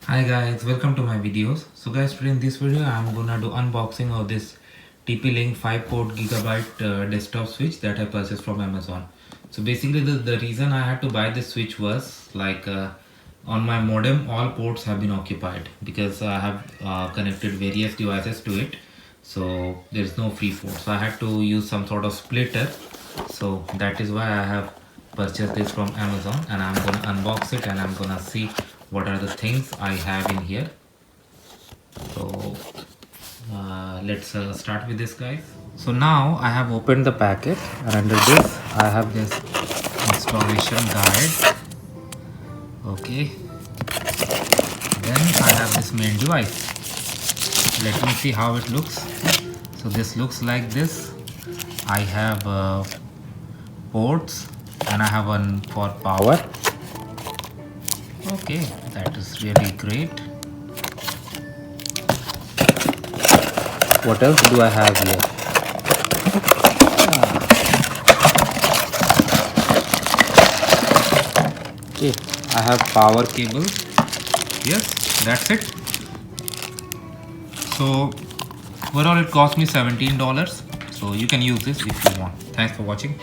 Hi guys, welcome to my videos. So guys, today in this video I'm gonna do unboxing of this TP-Link 5 port Gigabit desktop switch that I purchased from Amazon. So basically the reason I had to buy this switch was like on my modem all ports have been occupied because I have connected various devices to it. So there's no free port. So I had to use some sort of splitter. So that is why I have purchased this from Amazon, and I'm gonna unbox it and I'm gonna see what are the things I have in here. So let's start with this, guys. So now I have opened the packet, and under this I have this installation guide. Okay, then I have this main device. Let me see how it looks. So this looks like this. I have ports, and I have one for power. Okay, that is really great. What else do I have here? Okay, I have power cable. Yes, that's it. So overall it cost me $17. So you can use this if you want. Thanks for watching.